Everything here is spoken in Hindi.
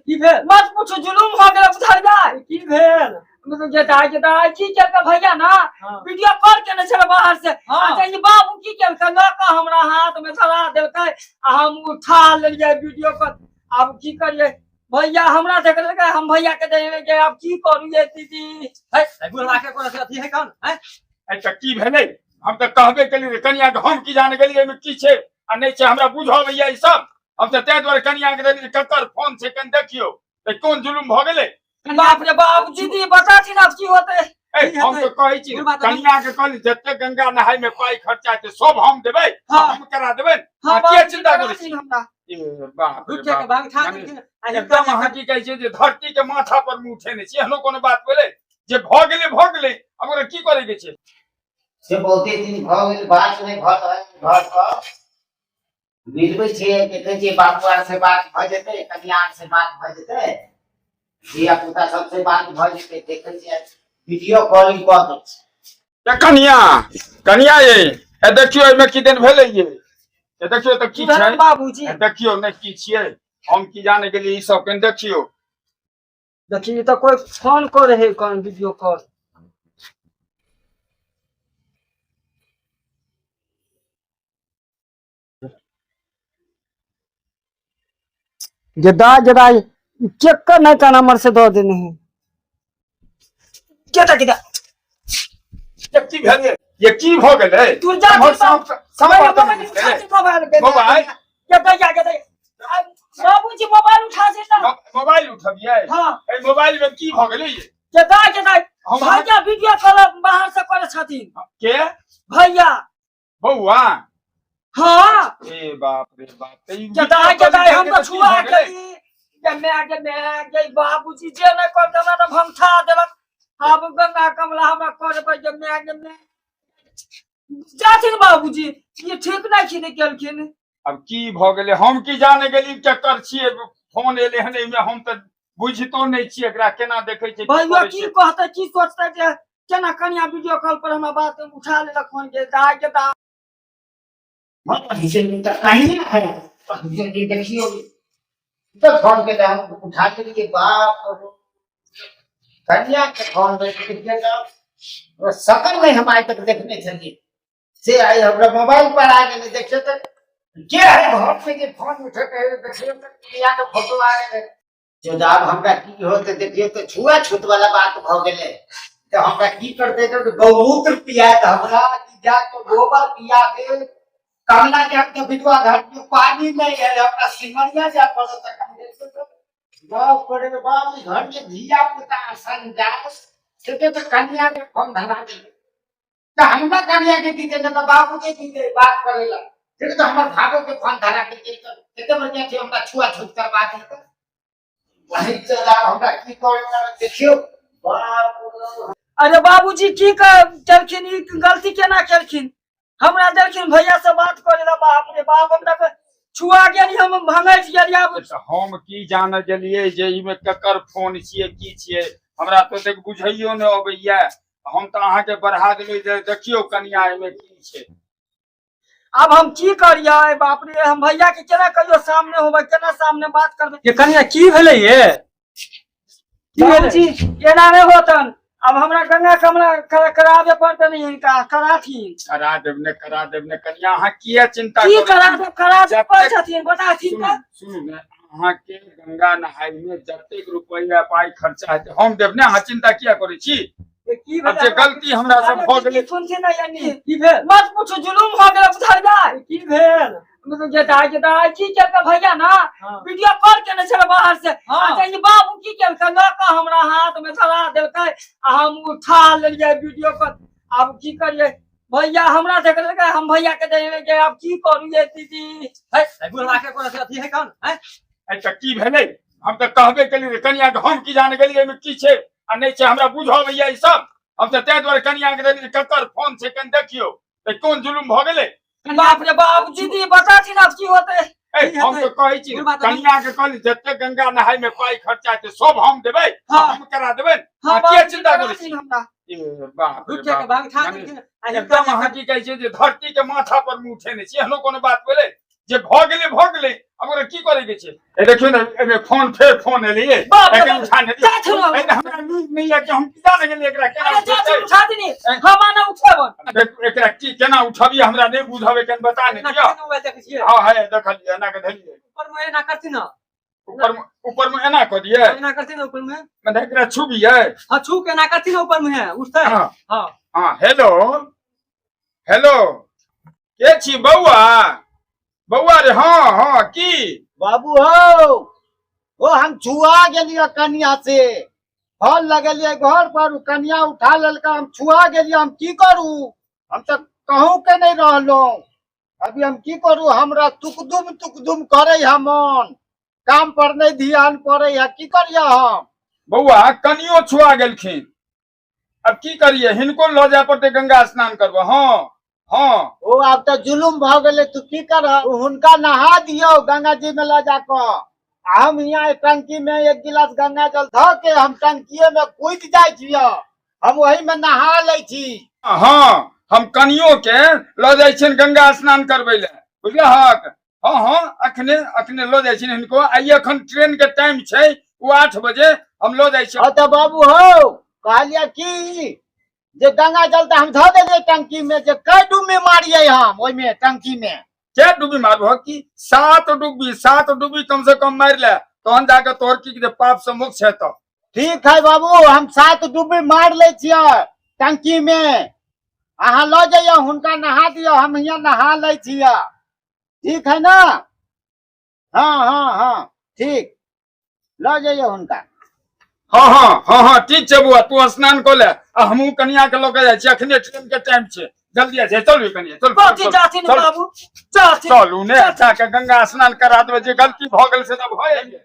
की भेल मत पूछो जुलूम हो गया उधर जाए की भेल गेदाई की केलका भैया ना हाँ। वीडियो कॉल केने छले बाहर से हाँ। अच्छा ये बाबू की केलका ना का हमरा हाथ में धरा देलकै आ हम उठा लेलिए वीडियो कॉल अब की करिए भैया हमरा देख लेलकै हम भैया के देले के अब की करू ये दीदी है बुढ़वा के कोनो से अथी है कौन है अच्छा की भेलै हम तो कहबे केलिए कनिया के हम की जान गेलिए एमे की छै आ नहीं छै हमरा बुझो भैया ई सब हम तो तै द्वारे कनिया के देलिए ककर फोन छै कन देखियो त कोन जुलुम भ गेलै बाप रे बाप दीदी बताथिन अब की होते हम तो कहै छी कनिया के कहली जते गंगा नहाय में पाई खर्चा छै सब हम देबै हम करा देबै हां के चिंता करै छी हमरा ए बाप रे रुके के बांग खा के एकदम अहाँ की कहै छै जे धरती के माथा पर मुंह उठेने छी एहनो कोनो बात भेलै जे भ गेलै अब ओकरा की करे के छै से बहुते दिन भ गेल बात नहीं भ रहल घर पर मिलबै छै देखै छियै बाबू आर से बात भ जेतै कनिया आर से बात भ जेतै धिया पुता सबसे बात भ जेतै देखै छियै वीडियो कॉलिंग क दै छै कनिया ये ए देखियो एमे की दिन भेलै ये ए देखियो त की छै बाबूजी ए देखियो ने की छियै हम की जाने गेलिए ई सब कन देखियो देखिए तो कोई फोन करे है कौन वीडियो कॉल जदा चेक कर नहीं का नंबर से दो देने हैं क्या की भेलै ये की भ गेलै तू जा समय मोबाइल बाबूजी मोबाइल उठा से मोबाइल उठबिए हां ए मोबाइल में की भ गेलै ये जदा भैया वीडियो कॉल बाहर से करे छथिन के भैया बौआ हां ए बाप रे बाप जदा हम तो छुआ के मैं बाबूजी जे न कर देना तो हम ठा देलक अब गंगा कमला हमरा कर पे जे मैं जाथिन बाबूजी ये ठीक नहीं छी केलखिन अब की भ गेलै हम की जाने गेली चक्कर छियै फोन एले हन एमे हम त बुझितो नहीं छी एकरा केना देखै छै भैया की कहते की सोचते जे केना कनिया वीडियो कॉल पर हमरा बात उठा लेलक फोन के दाई के दा इसे तो कहीं ना है ये देखियो तो फोन के हम उठा के बाप कन्या के फोन में देखिएगा वो सकल में हम आज तक देखने चलिए से आई हमरा मोबाइल पर आ गए देखिए तो क्या है घर में के फोन उठे के देखिए तो कन्या के फोटो आ गए जो दाब हमरा की होते देखिए तो छुआ छूत वाला बात भ गेले तो हमरा की करते तो गौमूत्र पिया त हमरा जा के गोबर पिया दे कमला के अपने बिटवा घर में पानी नहीं है अपना सिमरिया जा पड़ता बाप करे बाप घर में धिया पुता संजास से तो कन्या के फोन धरा दे तो हमरा कन्या के दी दे तो बाबू के दी दे बात करेला फिर तो हमर भागो के फोन धरा के दे तो केते बढ़िया थी हमरा छुआ छूत कर बात है वही चला हमरा की करे देखियो बाप अरे बाबूजी की करखिन ई गलती केना करखिन हमरा देखिन भैया से बात करे ला बाप रे बाप हमरा छुआ गेली हम भंगैस गेली अब हम की जाने गेलिए जे ई में ककर फोन छियै की छियै हमरा तो देख बुझैयो न अबैया हम तो अहाँ के बढ़ा देली देखियो कनिया में की छै अब हम की करिए बाप रे हम भैया के केना कहियो सामने होबे केना सामने बात करबे ये कन्या की भेलै ये बाबूजी केना नहीं होतन अब हमरा गंगा कमला करावे पड़ते नहीं इनका करा देब ने कन्या अहाँ किया चिंता की करा दे पर छथिन बताथिन त सुनू ने अहाँ के गंगा नहाय में जतेक रुपया पाई खर्चा है हम देब ने अहाँ चिंता किया करे छी की अब जे गलती हमरा से भ गेलै सुनथिन ना यानी की भेल मत पूछो जुलूम हो गया उधर जाए की भेल गेदाई की केलका भैया ना वीडियो कॉल केने छले बाहर से अच्छा ये बाबू की केलका ना का हमरा हाथ में धरा देलकै आ हम उठा लेलिए वीडियो कॉल अब की करिए भैया हमरा देख लेलकै हम भैया के देले के अब की करू ये दीदी है बुढ़वा के कोनो से अथी है कौन है अच्छा की भेलै हम तो कहबे केलिए कनिया के हम की जाने गेलिए एमे की छै आ नहीं छै हमरा बुझो भैया ई सब हम तो तै द्वारे कनिया के देलिए ककर फोन छै कन देखियो त कोन जुलुम भ गेलै बाप रे बाप दीदी बताथिन अब की होते हम तो कहै छी कनिया के कहली जते गंगा नहाय में पाई खर्चा छै सब हम देबै हम करा देबै के चिंता करै छी हमरा ए बाप रे रुके के बांग खा के एकदम अहाँ की कहै छै जे धरती के माथा पर मुंह उठेने छी एहनो कोनो बात भेलै जे भ गेलै अब ओकरा की करे के छै ए देखियो ने एमे फोन फेर फोन एलिए बाप रे एके बाप। उठा ने जा छोड़ो। हमरा न्यूज नहीं है कि हम की जाने गेलिए एकरा केना अरे चाची उठेतै? उठा दीनी हम आना उठेबन एकरा की केना उठबिए हमरा नहीं बुझावे केन बता ने एना दिया केना मोबाइल देखै छियै हां है देखलिए एना के धलिए ऊपर में एना करती ना ऊपर में एना कर दिए एना करती ना ऊपर में मैंने एकरा छुबिए हां छू के एना करती ना ऊपर में है उठतै हां हां हां हेलो हेलो के छी बौआ बौआ रे हां हां की बाबू हो ओ हम छुआ गेलिए कन्या से फोन लगेलिए घर पर कन्या उठा लेलका हम छुआ गेलिए हम की करू हम तो कहूं के नहीं रहलो अभी हम की करू हमरा तुकदुम करे हमन काम पर नहीं ध्यान पड़े है की करिए हम बौआ कनियो छुआ गेलखिन अब की करिए हिनको ल जाय पड़ते गंगा स्नान करबो हां हां ओ अब तो जुलुम भ गेले तू की कर हुनका नहा दियो गंगा जी में ले जाकर हम यहाँ टंकी में एक गिलास गंगा जल ध के हम टंकिए में कूद जाय छियो हम वही में नहा ले छी हां हम कनियो के ल जाय छिन गंगा स्नान करबै ले बुझलहक हां हां अखने अखने ल जाय छिन हिनको आइ एखन ट्रेन के टाइम छै वो 8 बजे हम ल जाय छी तो बाबू हो कहलिए की जे गंगा जल तो हम ध देलिए टंकी में जे कई डुबी मारिए हम ओई में टंकी में क्या डूबी मारबो की 7 डूबी कम से कम मार ले तहन जाके तोहर की जे पाप से मुक्त छै तो ठीक है बाबू हम 7 डुबी मार ले छियै टंकी में अहाँ ल जाइयो हुनका नहा दियो हम यहाँ नहा ले छियै ठीक है ना हाँ हाँ हाँ ठीक ल जाइयो हुनका हां हां हां हां ठीक छै बुआ तू स्नान कर ले आ हमहू कनिया के लोग जाय छी अखने ट्रेन के टाइम छै जल्दी आ चल कनिया चल बाती जाती ने बाबू जाती चलू ने अच्छा के गंगा स्नान करा देबे जे गलती भ गेल से त भए गेल